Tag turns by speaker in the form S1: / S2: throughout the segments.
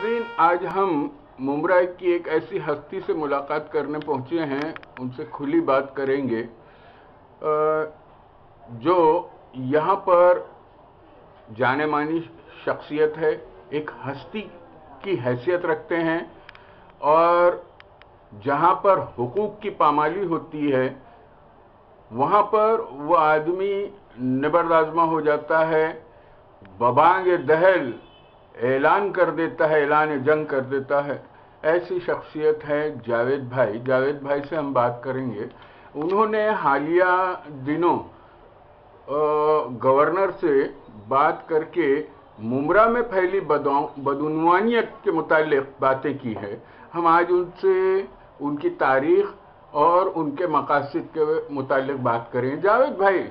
S1: नाज़रीन, आज हम मुंब्रा की एक ऐसी हस्ती से मुलाकात करने पहुंचे हैं, उनसे खुली बात करेंगे जो यहाँ पर जाने मानी शख्सियत है, एक हस्ती की हैसियत रखते हैं और जहाँ पर हुकूक की पामाली होती है वहाँ पर वो आदमी निबर्दाज़मा हो जाता है, बबांग दहल ऐलान कर देता है, ऐलान जंग कर देता है। ऐसी शख्सियत है जावेद भाई। जावेद भाई से हम बात करेंगे। उन्होंने हालिया दिनों गवर्नर से बात करके मुंब्रा में फैली बदउनवानियत के मुतालिक बातें की है। हम आज उनसे उनकी तारीख और उनके मकासद के मुतालिक बात करें। जावेद भाई,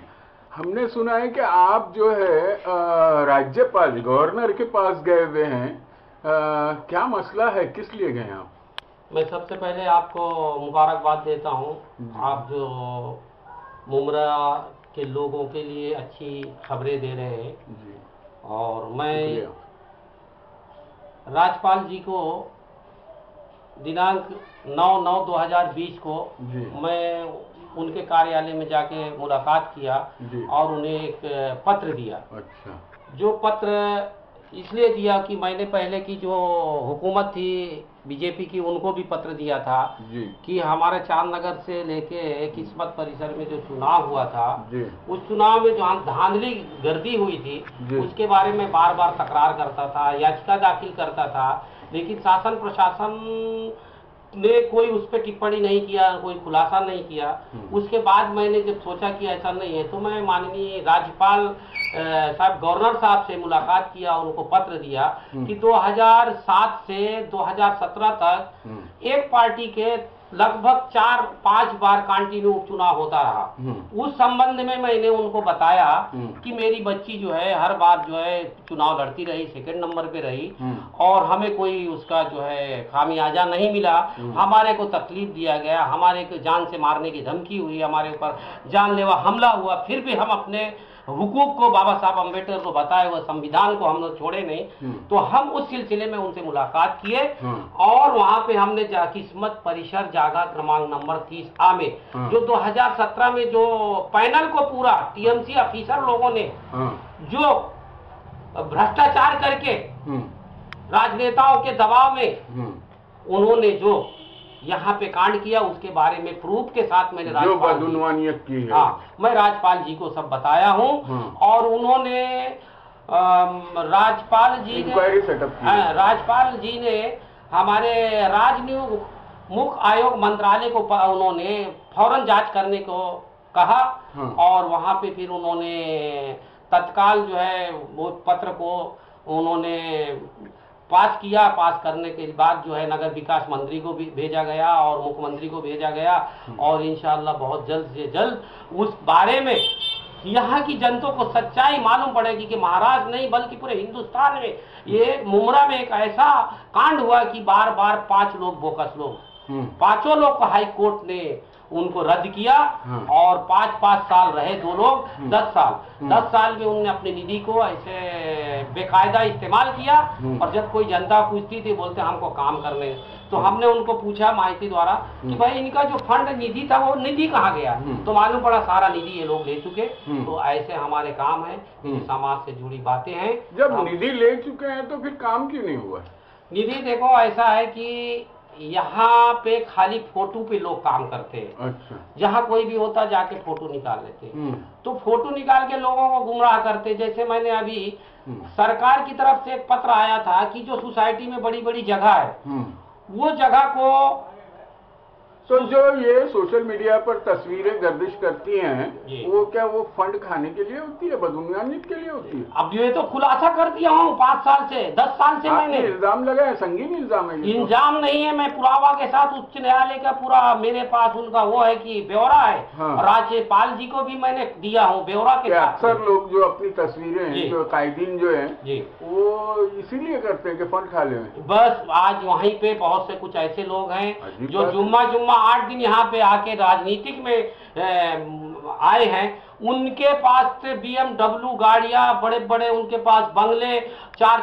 S1: हमने सुना है कि आप जो है राज्यपाल गवर्नर के पास गए हुए हैं, क्या मसला है, किस लिए गए आप?
S2: मैं सबसे पहले आपको मुबारकबाद देता हूं। आप जो मुंब्रा के लोगों के लिए अच्छी खबरें दे रहे हैं जी। और मैं राज्यपाल जी को दिनांक 9/9/2020 को मैं उनके कार्यालय में जाके मुलाकात किया और उन्हें एक पत्र दिया। अच्छा। जो पत्र इसलिए दिया कि मैंने पहले की जो हुकूमत थी बीजेपी की, उनको भी पत्र दिया था कि हमारे चांदनगर से लेके किस्मत परिसर में जो चुनाव हुआ था, उस चुनाव में जो धांधली गर्दी हुई थी उसके बारे में बार बार तकरार करता था, याचिका दाखिल करता था, लेकिन शासन प्रशासन ने कोई उस पर टिप्पणी नहीं किया, कोई खुलासा नहीं किया। उसके बाद मैंने जब सोचा कि ऐसा नहीं है तो मैं माननीय राज्यपाल साहब गवर्नर साहब से मुलाकात किया, उनको पत्र दिया कि 2007 से 2017 तक एक पार्टी के लगभग 4-5 बार कंटिन्यू उपचुनाव होता रहा। उस संबंध में मैंने उनको बताया कि मेरी बच्ची जो है हर बार जो है चुनाव लड़ती रही, सेकंड नंबर पे रही और हमें कोई उसका जो है खामियाजा नहीं मिला। हमारे को तकलीफ दिया गया, हमारे को जान से मारने की धमकी हुई, हमारे ऊपर जानलेवा हमला हुआ, फिर भी हम अपने हुकूक को बाबा साहब अम्बेडकर को बताए हुए संविधान को हम लोग छोड़े नहीं। तो हम उस सिलसिले में उनसे मुलाकात किए और वहां पे हमने किस्मत परिसर जागा क्रमांक नंबर 30A में जो 2017 में जो पैनल को पूरा टीएमसी ऑफिसर लोगों ने जो भ्रष्टाचार करके राजनेताओं के दबाव में उन्होंने जो यहाँ पे कांड किया, उसके बारे में प्रूफ के साथ मैंने
S1: बदउनवानियत की है।
S2: हाँ, मैं राज्यपाल जी को सब बताया हूँ और उन्होंने राज्यपाल जी ने हमारे राजनियुक्त मुख्य आयोग मंत्रालय को उन्होंने फौरन जांच करने को कहा और वहां पे फिर उन्होंने तत्काल जो है वो पत्र को उन्होंने पास किया। पास करने के बाद जो है नगर विकास मंत्री को भी भेजा गया और मुख्यमंत्री को भेजा गया और इंशाअल्लाह बहुत जल्द से जल्द उस बारे में यहाँ की जनता को सच्चाई मालूम पड़ेगी कि महाराष्ट्र नहीं बल्कि पूरे हिंदुस्तान में ये मुंब्रा में एक ऐसा कांड हुआ कि बार बार 5 लोग बोकस लोग 5 लोग को हाई कोर्ट ने उनको रद्द किया और 5-5 साल रहे 2 लोग 10 साल में उन्होंने अपनी निधि को ऐसे बेकायदा इस्तेमाल किया और जब कोई जनता पूछती थी बोलते हमको काम करने। तो हमने उनको पूछा माहिती द्वारा कि भाई इनका जो फंड निधि था वो निधि कहाँ गया, तो मालूम पड़ा सारा निधि ये लोग ले चुके। तो ऐसे हमारे काम है, समाज से जुड़ी बातें हैं।
S1: जब निधि ले चुके हैं तो फिर काम क्यों नहीं हुआ?
S2: निधि देखो ऐसा है कि यहाँ पे खाली फोटो पे लोग काम करते हैं। अच्छा। जहाँ कोई भी होता जाके फोटो निकाल लेते हैं, तो फोटो निकाल के लोगों को गुमराह करते। जैसे मैंने अभी सरकार की तरफ से एक पत्र आया था कि जो सोसाइटी में बड़ी बड़ी जगह है वो जगह को
S1: तो जो ये सोशल मीडिया पर तस्वीरें गर्दिश करती हैं वो क्या वो फंड खाने के लिए होती है, बदउनवानियत के लिए होती है?
S2: अब ये तो खुलासा कर दिया हूँ 5 साल से 10 साल से मैंने
S1: इल्जाम लगा है, संगीन इल्जाम है।
S2: इल्जाम नहीं है, मैं पुरावा के साथ उच्च न्यायालय का पूरा मेरे पास उनका वो है कि ब्यौरा है। राज्यपाल जी को भी मैंने दिया हूँ ब्यौरा के साथ।
S1: अक्सर लोग जो अपनी तस्वीरें जो कायदीन जो है वो इसीलिए करते हैं कि फंड खा ले।
S2: बस आज वहीं पे बहुत से कुछ ऐसे लोग हैं जो जुम्मा 8 दिन यहाँ पे आके राजनीतिक में आए हैं उनके पास से BMW गाड़ियां, बड़े बड़े उनके पास बंगले, 4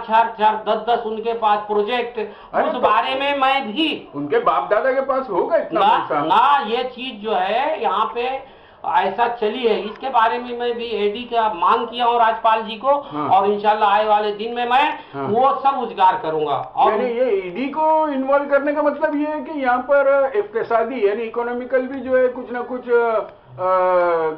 S2: 10 उनके पास प्रोजेक्ट। उस बारे में मैं भी,
S1: उनके बाप दादा के पास होगा इतना पैसा
S2: ना, ये चीज जो है यहाँ पे ऐसा चली है, इसके बारे में मैं भी AD का मांग किया हूँ राज्यपाल जी को। और इंशाल्लाह आए वाले दिन में मैं वो सब उजागर करूंगा। और
S1: ये ED को इन्वॉल्व करने का मतलब ये है कि यहाँ पर इक्तिसादी यानी इकोनॉमिकल भी जो है कुछ ना कुछ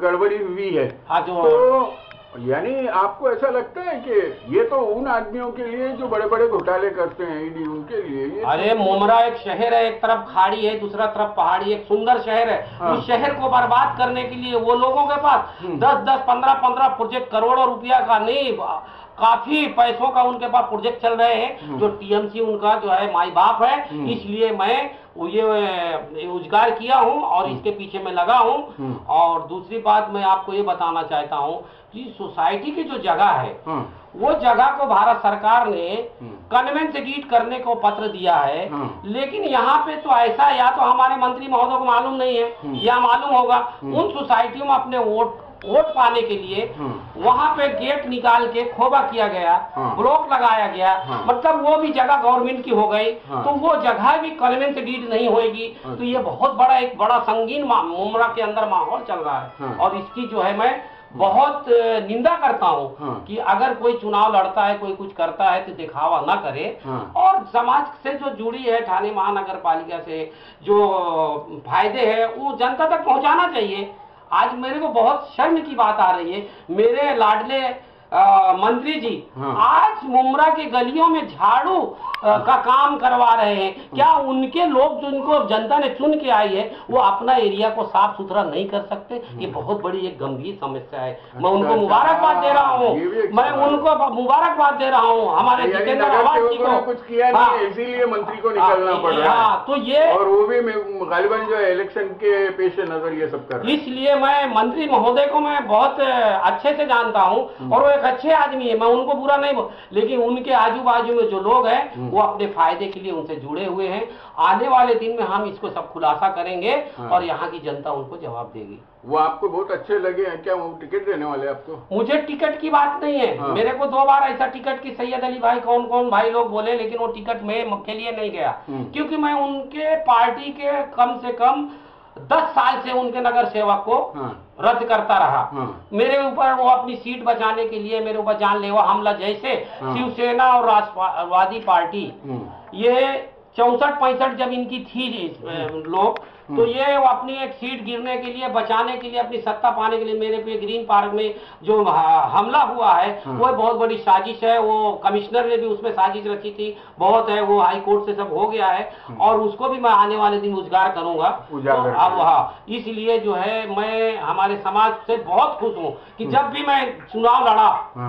S1: गड़बड़ी हुई है।
S2: हाँ, जो
S1: तो यानी आपको ऐसा लगता है कि ये तो उन आदमियों के लिए जो बड़े बड़े घोटाले करते हैं ED, उनके लिए ये?
S2: अरे मुमरा एक शहर है, एक तरफ खाड़ी है, दूसरा तरफ पहाड़ी, एक सुंदर शहर है। उस शहर को बर्बाद करने के लिए वो लोगों के पास 10 15 प्रोजेक्ट, करोड़ों रुपया का नहीं, काफी पैसों का उनके पास प्रोजेक्ट चल रहे हैं, जो TMC उनका जो है माई बाप है। इसलिए मैं ये उजागर किया हूँ और इसके पीछे मैं लगा हूँ। और दूसरी बात मैं आपको ये बताना चाहता हूँ कि सोसाइटी की जो जगह है, वो जगह को भारत सरकार ने कन्वेंस एडिट करने को पत्र दिया है। लेकिन यहाँ पे तो ऐसा, या तो हमारे मंत्री महोदय को मालूम नहीं है या मालूम होगा, उन सोसाइटियों में अपने वोट पाने के लिए वहां पे गेट निकाल के खोबा किया गया, ब्लॉक लगाया गया, मतलब वो भी जगह गवर्नमेंट की हो गई। तो वो जगह भी कन्वेंस डीड नहीं होगी। तो ये बहुत बड़ा, एक बड़ा संगीन मुमरा के अंदर माहौल चल रहा है। और इसकी जो है मैं बहुत निंदा करता हूँ कि अगर कोई चुनाव लड़ता है, कोई कुछ करता है तो दिखावा ना करे। और समाज से जो जुड़ी है, ठाणे महानगर पालिका से जो फायदे हैं वो जनता तक पहुंचाना चाहिए। आज मेरे को बहुत शर्म की बात आ रही है, मेरे लाडले मंत्री जी आज मुमरा के गलियों में झाड़ू का काम करवा रहे हैं। क्या उनके लोग जो इनको जनता ने चुन के आई है वो अपना एरिया को साफ सुथरा नहीं कर सकते? ये बहुत बड़ी एक गंभीर समस्या है। मैं उनको मुबारकबाद दे रहा हूँ, मैं उनको मुबारकबाद दे रहा हूँ, हमारे जितेंद्र आवाज जी को।
S1: कुछ किया नहीं, इसीलिए मंत्री को निकलना पड़ रहा है।
S2: तो ये,
S1: और वो भी गालिबन जो है इलेक्शन के पेश नजर ये सब कर रहे हैं।
S2: इसलिए मैं मंत्री महोदय को मैं बहुत अच्छे से जानता हूँ और वो एक अच्छे आदमी है, मैं उनको बुरा नहीं बोल, लेकिन उनके आजू बाजू में जो लोग हैं वो अपने फायदे के लिए उनसे जुड़े हुए हैं। आने वाले दिन में हम इसको सब खुलासा करेंगे और यहाँ की जनता उनको जवाब देगी।
S1: वो आपको बहुत अच्छे लगे हैं क्या? वो टिकट देने वाले आपको?
S2: मुझे टिकट की बात नहीं है। मेरे को 2 बार ऐसा टिकट की सैयद अली भाई कौन कौन भाई लोग बोले, लेकिन वो टिकट में के लिए नहीं गया, क्योंकि मैं उनके पार्टी के कम से कम 10 साल से उनके नगर सेवक को रद्द करता रहा। मेरे ऊपर वो अपनी सीट बचाने के लिए मेरे ऊपर जानलेवा हमला, जैसे शिवसेना और राष्ट्रवादी पार्टी, ये 64-65 जब इनकी थी लोग, तो ये वो अपनी एक सीट गिरने के लिए, बचाने के लिए, अपनी सत्ता पाने के लिए मेरे पे ग्रीन पार्क में जो हमला हुआ है वो बहुत बड़ी साजिश है। वो कमिश्नर ने भी उसमें साजिश रची थी, बहुत है, वो हाई कोर्ट से सब हो गया है और उसको भी मैं आने वाले दिन उजागर करूंगा। अब इसलिए जो है मैं हमारे समाज से बहुत खुश हूँ कि जब भी मैं चुनाव लड़ा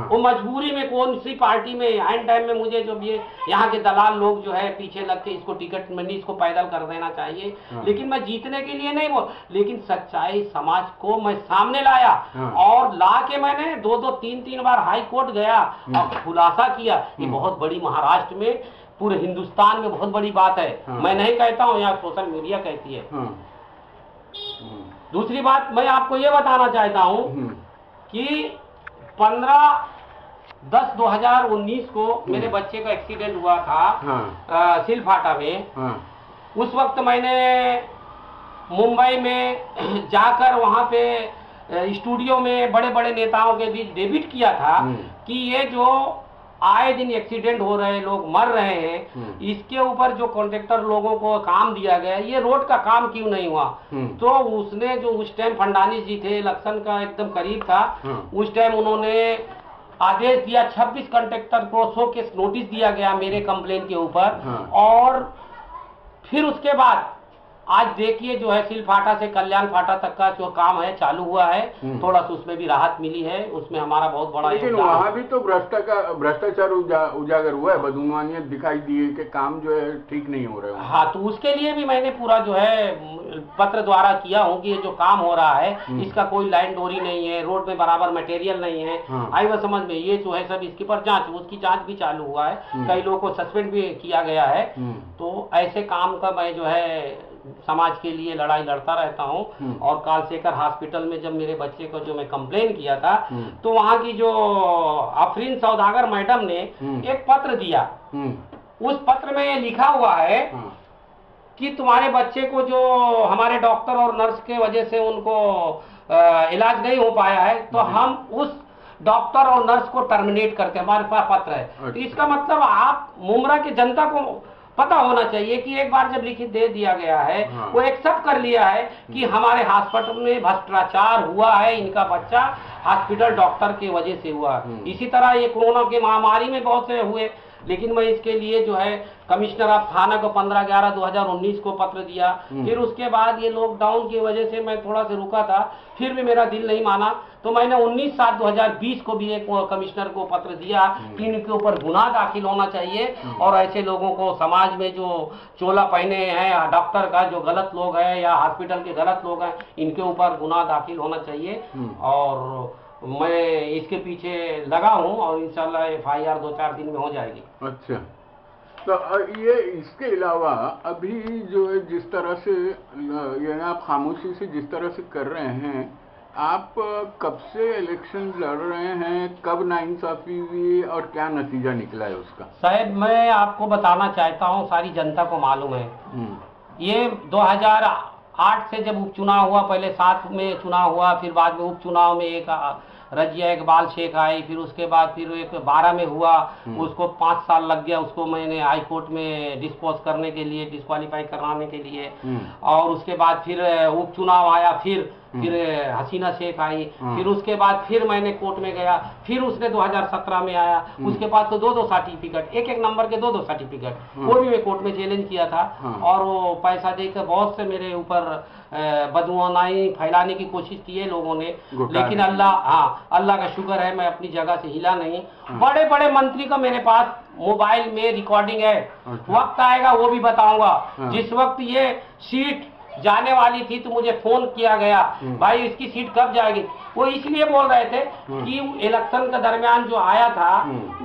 S2: वो मजबूरी में कौन सी पार्टी में एंड टाइम में मुझे जब ये यहाँ के दलाल लोग जो है पीछे लग के इसको टिकट में नहीं, इसको पैदल कर देना चाहिए, लेकिन मैं जीतने के लिए नहीं बोल, लेकिन सच्चाई समाज को मैं सामने लाया और ला के मैंने 2-2 3-3 बार हाई कोर्ट गया और खुलासा किया। ये बहुत बड़ी, महाराष्ट्र में, पूरे हिंदुस्तान में बहुत बड़ी बात है। मैं नहीं कहता हूँ, यहाँ सोशल मीडिया कहती है। दूसरी बात मैं आपको ये बताना चाहता हूँ कि 15/10/2019 को मेरे बच्चे का एक्सीडेंट हुआ था सिलफाटा में। उस वक्त मैंने मुंबई में जाकर वहां पे स्टूडियो में बड़े बड़े नेताओं के बीच डेबिट किया था कि ये जो आए दिन एक्सीडेंट हो रहे हैं, लोग मर रहे हैं, इसके ऊपर जो कॉन्ट्रैक्टर लोगों को काम दिया गया, ये रोड का काम क्यों नहीं हुआ? तो उसने जो उस टाइम फडणवीस जी थे, इलेक्शन का एकदम करीब था, उस टाइम उन्होंने आदेश दिया, 26 कॉन्ट्रैक्टर को शो केस नोटिस दिया गया मेरे कंप्लेन के ऊपर। और फिर उसके बाद आज देखिए जो है सिलफाटा से कल्याण फाटा तक का जो काम है चालू हुआ है, थोड़ा सा उसमें भी राहत मिली है, उसमें हमारा बहुत बड़ा,
S1: लेकिन वहाँ भी तो भ्रष्टाचार उजागर हुआ है, बदगुमानियत दिखाई दी है कि काम जो है ठीक नहीं हो रहा है।
S2: हाँ, तो उसके लिए भी मैंने पूरा जो है पत्र द्वारा किया हूँ कि ये जो काम हो रहा है इसका कोई लाइन डोरी नहीं है, रोड में बराबर मटेरियल नहीं है, आई वह समझ में, ये जो है सब इसके पर जांच, उसकी जांच भी चालू हुआ है, कई लोगों को सस्पेंड भी किया गया है। तो ऐसे काम का मैं जो है समाज के लिए लड़ाई लड़ता रहता हूँ। और कालशेखर हॉस्पिटल में जब मेरे बच्चे को जो मैं कंप्लेन किया था, तो वहाँ की जो अफरीन सौदागर मैडम ने एक पत्र दिया। उस पत्र में लिखा हुआ है कि तुम्हारे बच्चे को जो हमारे डॉक्टर और नर्स के वजह से उनको इलाज नहीं हो पाया है, तो हम उस डॉक्टर और नर्स को टर्मिनेट करते हैं। हमारे पास पत्र है। तो इसका मतलब आप मुमरा की जनता को पता होना चाहिए कि एक बार जब लिखित दे दिया गया है, वो एक्सेप्ट कर लिया है कि हमारे हॉस्पिटल में भ्रष्टाचार हुआ है, इनका बच्चा हॉस्पिटल डॉक्टर की वजह से हुआ। इसी तरह ये कोरोना की महामारी में बहुत से हुए, लेकिन मैं इसके लिए जो है कमिश्नर ऑफ थाना को 15/11/2019 को पत्र दिया। फिर उसके बाद ये लॉकडाउन की वजह से मैं थोड़ा सा रुका था, फिर भी मेरा दिल नहीं माना, तो मैंने 19/7/2020 को भी एक कमिश्नर को पत्र दिया कि इनके ऊपर गुनाह दाखिल होना चाहिए और ऐसे लोगों को समाज में जो चोला पहने हैं डॉक्टर का, जो गलत लोग हैं या हॉस्पिटल के गलत लोग हैं, इनके ऊपर गुनाह दाखिल होना चाहिए। और मैं इसके पीछे लगा हूँ और इंशाल्लाह FIR 2-4 दिन में हो जाएगी।
S1: अच्छा, तो ये इसके अलावा अभी जो है जिस तरह से ये आप खामोशी से जिस तरह से कर रहे हैं, आप कब से इलेक्शन लड़ रहे हैं, कब नाइंसाफी हुई और क्या नतीजा निकला है उसका?
S2: साहब मैं आपको बताना चाहता हूँ, सारी जनता को मालूम है। ये 2008 से जब उपचुनाव हुआ, पहले 7 में चुनाव हुआ, फिर बाद में उपचुनाव में एक रजिया इकबाल शेख आई, फिर उसके बाद फिर एक 12 में हुआ, उसको 5 साल लग गया, उसको मैंने हाई कोर्ट में डिस्पोज करने के लिए, डिस्क्वालीफाई कराने के लिए। और उसके बाद फिर उपचुनाव आया, फिर हसीना शेख आई, फिर उसके बाद फिर मैंने कोर्ट में गया, फिर उसने 2017 में आया, उसके बाद तो 2-2 सर्टिफिकेट, एक नंबर के 2-2 सर्टिफिकेट, वो भी मैं कोर्ट में चैलेंज किया था। और वो पैसा देकर बहुत से मेरे ऊपर बदगुमानी फैलाने की कोशिश की है लोगों ने, लेकिन अल्लाह का शुक्र है मैं अपनी जगह से हिला नहीं। बड़े बड़े मंत्री का मेरे पास मोबाइल में रिकॉर्डिंग है। वक्त आएगा वो भी बताऊंगा। जिस वक्त ये सीट जाने वाली थी तो मुझे फोन किया गया, भाई इसकी सीट कब जाएगी। वो इसलिए बोल रहे थे कि इलेक्शन के दरमियान जो आया था,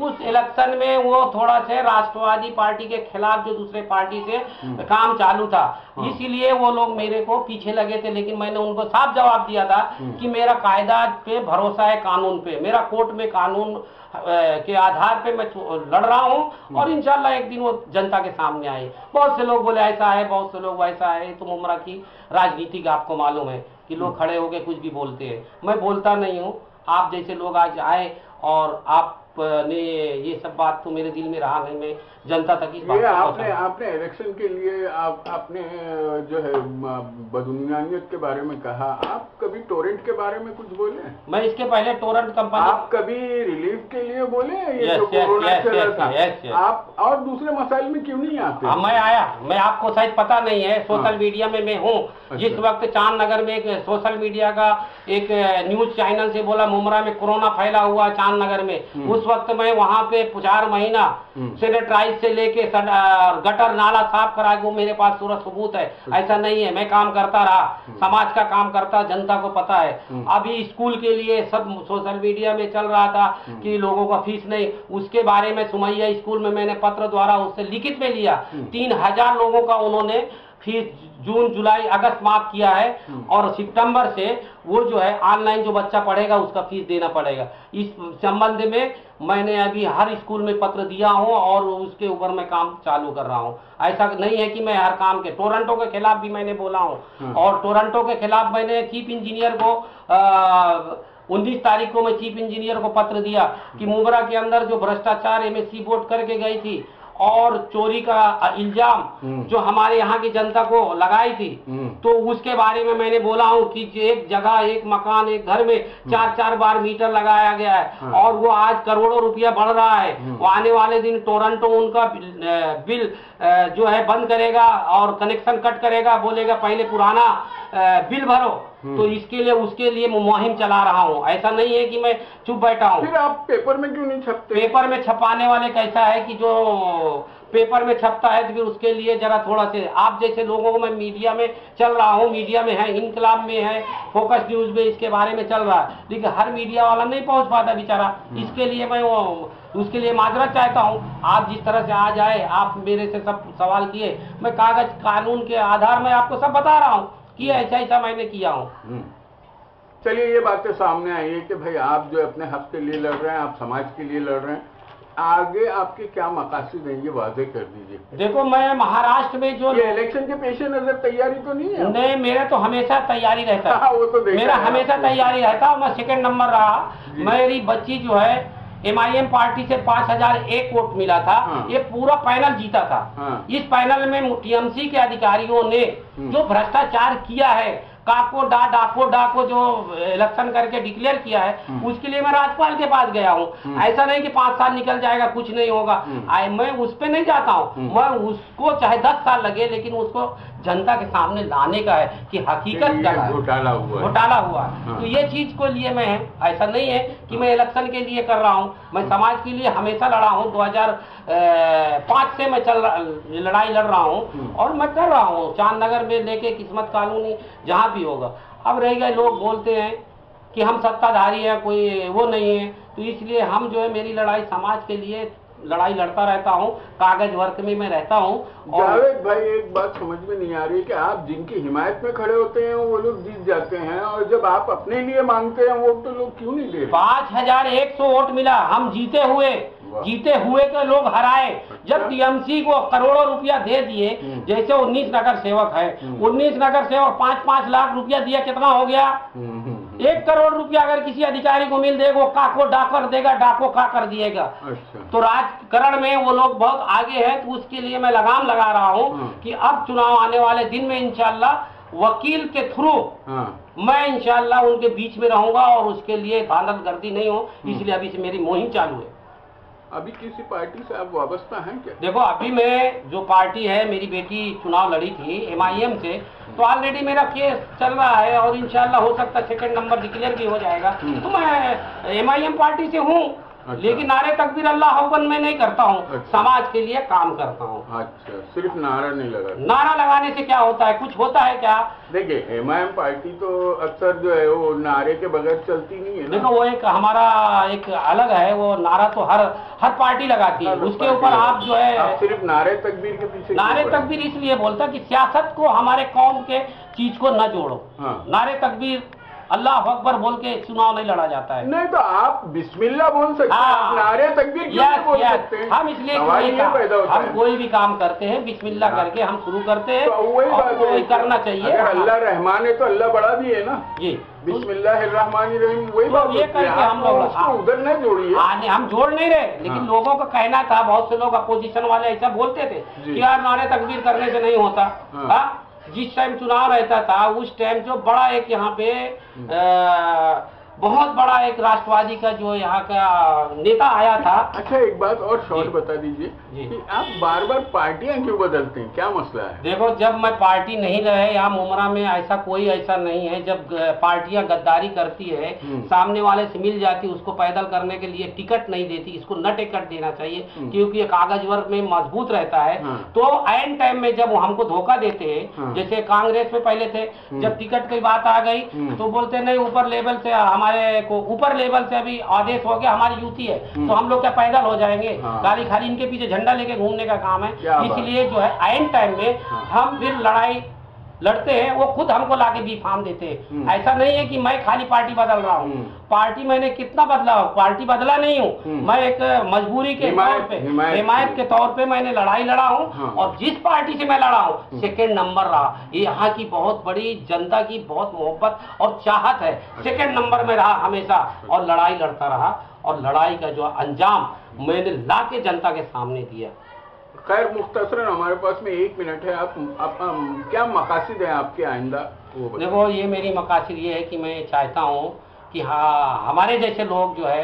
S2: उस इलेक्शन में वो थोड़ा से राष्ट्रवादी पार्टी के खिलाफ जो दूसरे पार्टी से काम चालू था, इसीलिए वो लोग मेरे को पीछे लगे थे। लेकिन मैंने उनको साफ जवाब दिया था कि मेरा कायदा पे भरोसा है, कानून पे, मेरा कोर्ट में कानून के आधार पे मैं लड़ रहा हूँ और इंशाल्लाह एक दिन वो जनता के सामने आए। बहुत से लोग बोले ऐसा है, बहुत से लोग वैसा है। तो उमरा की राजनीति का आपको मालूम है कि लोग खड़े होके कुछ भी बोलते हैं, मैं बोलता नहीं हूँ। आप जैसे लोग आज आए और आपने ये सब बात तो मेरे दिल में रहा नहीं, मैं जनता तक इस बात
S1: आपने इलेक्शन के लिए आपने जो है बदुनियानियत के बारे में कहा, आप कभी टोरेंट के बारे में कुछ बोले?
S2: मैं इसके पहले टोरेंट कंपनी,
S1: आप कभी रिलीफ के लिए बोले? ये जो कोरोना चला था, आप और दूसरे मसाइल में क्यों नहीं आते?
S2: मैं आया, मैं आपको शायद पता नहीं है, सोशल मीडिया में मैं हूँ। जिस वक्त चांदनगर में एक सोशल मीडिया का एक न्यूज चैनल से बोला मुमरा में कोरोना फैला हुआ चांदनगर में, उस वक्त मैं वहाँ पे 4 महीना सैनिटाइज से लेके गटर नाला साफ करा के, मेरे पास पूरा सबूत है। ऐसा नहीं है, मैं काम करता रहा, समाज का काम करता, जनता को पता है। अभी स्कूल के लिए सब सोशल मीडिया में चल रहा था कि लोगों का फीस नहीं, उसके बारे में सुमैया स्कूल में मैंने पत्र द्वारा उससे लिखित में लिया। 3000 लोगों का उन्होंने फीस जून जुलाई अगस्त माफ किया है और सितंबर से वो जो है ऑनलाइन जो बच्चा पढ़ेगा उसका फीस देना पड़ेगा। इस संबंध में मैंने अभी हर स्कूल में पत्र दिया हूं और उसके ऊपर मैं काम चालू कर रहा हूं। ऐसा नहीं है कि मैं हर काम के, टोरंटो के खिलाफ भी मैंने बोला हूं और टोरंटो के खिलाफ मैंने चीफ इंजीनियर को 19 तारीख को मैं चीफ इंजीनियर को पत्र दिया कि मुमरा के अंदर जो भ्रष्टाचार MSc बोर्ड करके गई थी और चोरी का इल्जाम जो हमारे यहाँ की जनता को लगाई थी, तो उसके बारे में मैंने बोला हूँ कि एक जगह, एक मकान, एक घर में 4-4 बार मीटर लगाया गया है और वो आज करोड़ों रुपया बढ़ रहा है। वो आने वाले दिन टोरंटो उनका बिल जो है बंद करेगा और कनेक्शन कट करेगा, बोलेगा पहले पुराना बिल भरो। तो इसके लिए उसके लिए मुहिम चला रहा हूँ। ऐसा नहीं है कि मैं चुप बैठा हूँ।
S1: फिर आप पेपर में क्यों नहीं छपते?
S2: पेपर में छपाने वाले कैसा है कि जो पेपर में छपता है तो फिर उसके लिए जरा थोड़ा से आप जैसे लोगों को, मैं मीडिया में चल रहा हूँ, मीडिया में है, इनकलाब में है, फोकस न्यूज में इसके बारे में चल रहा है, लेकिन हर मीडिया वाला नहीं पहुंच पाता बेचारा। इसके लिए मैं उसके लिए माजरत चाहता हूँ। आप जिस तरह से आ जाए, आप मेरे से सब सवाल किए, मैं कागज कानून के आधार में आपको सब बता रहा हूँ कि ऐसा ऐसा मैंने किया हूँ।
S1: चलिए, ये बातें सामने आई है कि भाई आप जो अपने हक के लिए लड़ रहे हैं, आप समाज के लिए लड़ रहे हैं, आगे आपके क्या मकासद हैं ये वादे कर दीजिए।
S2: देखो, मैं महाराष्ट्र में जो
S1: ये इलेक्शन के पेश नजर तैयारी तो नहीं है?
S2: नहीं, मेरा तो हमेशा तैयारी रहता है।
S1: वो तो
S2: मेरा हमेशा तैयारी रहता है। मैं सेकंड नंबर रहा। मेरी बच्ची जो है MIM पार्टी से 5001 वोट मिला था। ये पूरा पैनल जीता था। इस पैनल में TMC के अधिकारियों ने जो भ्रष्टाचार किया है, डाको जो इलेक्शन करके डिक्लेयर किया है, उसके लिए मैं राज्यपाल के पास गया हूँ। ऐसा नहीं कि 5 साल निकल जाएगा कुछ नहीं होगा, मैं उस पे नहीं जाता हूँ। मैं उसको चाहे 10 साल लगे, लेकिन उसको जनता के सामने लाने का है कि हकीकत क्या है, घोटाला हुआ है। तो ये चीज को लिए मैं, ऐसा नहीं है कि मैं इलेक्शन के लिए कर रहा हूँ, मैं समाज के लिए हमेशा लड़ा हूँ। 2005 से मैं लड़ाई लड़ रहा हूँ और मैं कर रहा हूँ, चांदनगर में लेके किस्मत कॉलोनी, जहाँ भी होगा। अब रह गए, लोग बोलते हैं कि हम सत्ताधारी हैं, कोई वो नहीं है, तो इसलिए हम जो है, मेरी लड़ाई समाज के लिए लड़ाई लड़ता रहता हूँ, कागज वर्क में मैं रहता हूँ।
S1: जावेद भाई, एक बात समझ में नहीं आ रही कि आप जिनकी हिमायत में खड़े होते हैं वो लोग जीत जाते हैं, और जब आप अपने लिए मांगते हैं वोट तो लोग क्यों नहीं दे रहे?
S2: 5100 वोट मिला, हम जीते हुए के लोग हराए। जब TMC को करोड़ों रुपया दे दिए, जैसे 19 नगर सेवक है, 19 नगर सेवक 5-5 लाख रुपया दिया, कितना हो गया? 1 करोड़ रुपया अगर किसी अधिकारी को मिल देगा, वो काको डाकर देगा, डाको का कर दिएगा। तो राजकारण में वो लोग बहुत आगे हैं, तो उसके लिए मैं लगाम लगा रहा हूँ कि अब चुनाव आने वाले दिन में इंशाल्लाह वकील के थ्रू मैं इंशाल्लाह उनके बीच में रहूंगा, और उसके लिए दाखिलगर्दी नहीं हो, इसलिए अभी से मेरी मुहिम चालू है।
S1: अभी किसी पार्टी से आप वाबस्ता हैं क्या?
S2: देखो, अभी मैं जो पार्टी है, मेरी बेटी चुनाव लड़ी थी MIM से, तो ऑलरेडी मेरा केस चल रहा है और इंशाल्लाह हो सकता है सेकंड नंबर डिक्लेयर भी हो जाएगा। तो मैं MIM पार्टी से हूँ। लेकिन नारे तकबीर अल्लाह अकबर मैं नहीं करता हूँ, समाज के लिए काम करता हूँ।
S1: अच्छा, सिर्फ नारा नहीं लगा?
S2: नारा लगाने से क्या होता है? कुछ होता है क्या?
S1: देखिए, MIM पार्टी तो अक्सर जो है वो नारे के बगैर चलती नहीं है ना।
S2: देखो, वो एक हमारा एक अलग है, वो नारा तो हर पार्टी लगाती है, उसके ऊपर आप जो है
S1: आप सिर्फ नारे तकबीर के पीछे।
S2: नारे तकबीर इसलिए बोलता कि सियासत को, हमारे कौम के चीज को न जोड़ो। नारे तकबीर अल्लाह अकबर बोल के चुनाव नहीं लड़ा जाता है।
S1: नहीं तो आप बिस्मिल्लाह बोल सकते हैं, नारे तकबीर क्यों नहीं बोल सकते हैं?
S2: हम इसलिए हम कोई भी काम करते हैं बिस्मिल्लाह करके हम शुरू करते हैं,
S1: तो वही
S2: करना चाहिए।
S1: अगर अल्लाह रहमान है तो अल्लाह बड़ा भी है ना जी। बिस्मिल्लाहिर्रहमानिर्रहीम, वही बात
S2: ये करके हम लोग
S1: उधर न जोड़िए।
S2: हम जोड़ नहीं रहे, लेकिन लोगों का कहना था, बहुत से लोग अपोजिशन वाले ऐसा बोलते थे कि यार नारे तकबीर करने से नहीं होता। जिस टाइम चुनाव रहता था उस टाइम जो बड़ा एक यहाँ पे बहुत बड़ा एक राष्ट्रवादी का जो यहाँ का नेता आया था।
S1: अच्छा, एक बात और शॉर्ट बता दीजिए कि आप बार बार पार्टियां क्यों बदलते हैं, क्या मसला है?
S2: देखो, जब मैं पार्टी नहीं रहे यहाँ मुमरा में, ऐसा नहीं है। जब पार्टियां गद्दारी करती है, सामने वाले से मिल जाती, उसको पैदल करने के लिए टिकट नहीं देती, इसको न टिकट देना चाहिए, क्योंकि ये कागज वर्ग में मजबूत रहता है। तो एंड टाइम में जब हमको धोखा देते हैं, जैसे कांग्रेस में पहले थे, जब टिकट की बात आ गई तो बोलते नहीं, ऊपर लेवल से हमारे को ऊपर लेवल से अभी आदेश हो गया, हमारी यूती है तो हम लोग क्या पैदल हो जाएंगे? खाली इनके पीछे झंडा लेके घूमने का काम है। इसलिए जो है एंड टाइम में हम फिर लड़ाई लड़ते हैं, वो खुद हमको लाके बी फार्म देते हैं। ऐसा नहीं है कि मैं खाली पार्टी बदल रहा हूँ। पार्टी मैंने कितना बदला हूँ, पार्टी बदला नहीं हूँ, मैं एक मजबूरी के तौर पे, हिमायत के तौर पे मैंने लड़ाई लड़ा हूँ। और जिस पार्टी से मैं लड़ा हूँ सेकेंड नंबर रहा। ये यहाँ की बहुत बड़ी जनता की बहुत मोहब्बत और चाहत है, सेकेंड नंबर में रहा हमेशा और लड़ाई लड़ता रहा, और लड़ाई का जो अंजाम मैंने ला के जनता के सामने दिया।
S1: खैर, मुख्तसरन हमारे पास में 1 मिनट है, आप क्या मकासद है आपके आइंदा?
S2: देखो, ये मेरी मकासद ये है कि मैं चाहता हूँ कि हाँ, हमारे जैसे लोग जो है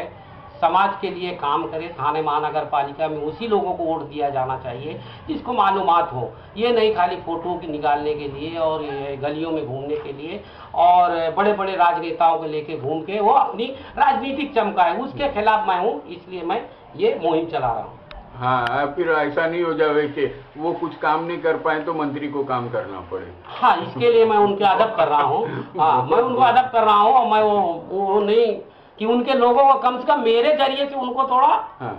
S2: समाज के लिए काम करें। थाने महानगर पालिका में उसी लोगों को वोट दिया जाना चाहिए जिसको मालूमात हो, ये नहीं खाली फोटो की निकालने के लिए और गलियों में घूमने के लिए और बड़े बड़े राजनेताओं को लेके घूम के वो अपनी राजनीतिक चमका है, उसके खिलाफ मैं हूँ। इसलिए मैं ये मुहिम चला रहा हूँ।
S1: हाँ, फिर ऐसा नहीं हो जाए कि वो कुछ काम नहीं कर पाए तो मंत्री को काम करना पड़े।
S2: हाँ, इसके लिए मैं उनके अदब कर रहा हूँ। हाँ, मैं उनको अदब कर रहा हूँ, और मैं वो नहीं कि उनके लोगों को कम से कम मेरे जरिए से उनको थोड़ा हाँ,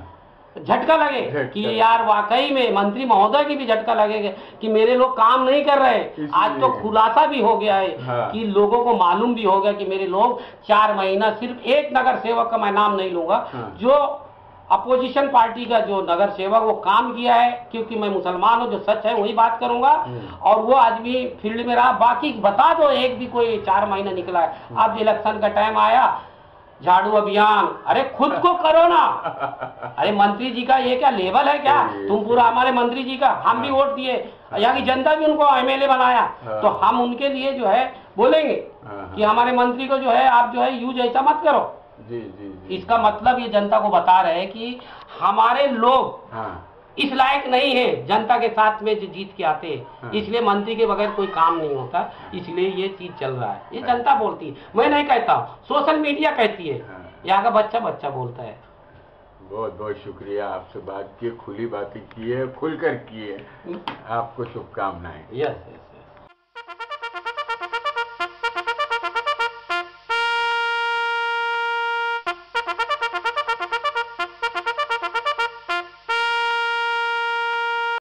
S2: झटका लगे कि यार वाकई में मंत्री महोदय की भी झटका लगेगा कि मेरे लोग काम नहीं कर रहे। आज तो खुलासा भी हो गया है हाँ, कि लोगों को मालूम भी हो गया कि मेरे लोग 4 महीना, सिर्फ एक नगर सेवक का मैं नाम नहीं लूंगा हाँ, जो अपोजिशन पार्टी का जो नगर सेवक वो काम किया है, क्योंकि मैं मुसलमान हूँ, जो सच है वही बात करूंगा, और वो आदमी फील्ड में रहा। बाकी बता दो एक भी कोई 4 महीना निकला है। अब इलेक्शन का टाइम आया, झाड़ू अभियान, अरे खुद को करो ना। अरे मंत्री जी का ये क्या लेवल है क्या? तुम पूरा हमारे मंत्री जी का, हम भी वोट दिए, यहाँ की जनता भी उनको एमएलए बनाया, तो हम उनके लिए जो है बोलेंगे कि हमारे मंत्री को जो है आप जो है यूज ऐसा मत करो। जी। इसका मतलब ये जनता को बता रहे हैं कि हमारे लोग इस लायक नहीं है जनता के साथ में जो जीत के आते हैं, इसलिए मंत्री के बगैर कोई काम नहीं होता, इसलिए ये चीज चल रहा है। ये जनता बोलती है, मैं नहीं कहता हूँ, सोशल मीडिया कहती है, यहाँ का बच्चा बोलता है।
S1: बहुत बहुत शुक्रिया, आपसे बात की, खुली बातें की है, खुलकर की है। आपको शुभकामनाएं।
S2: यस।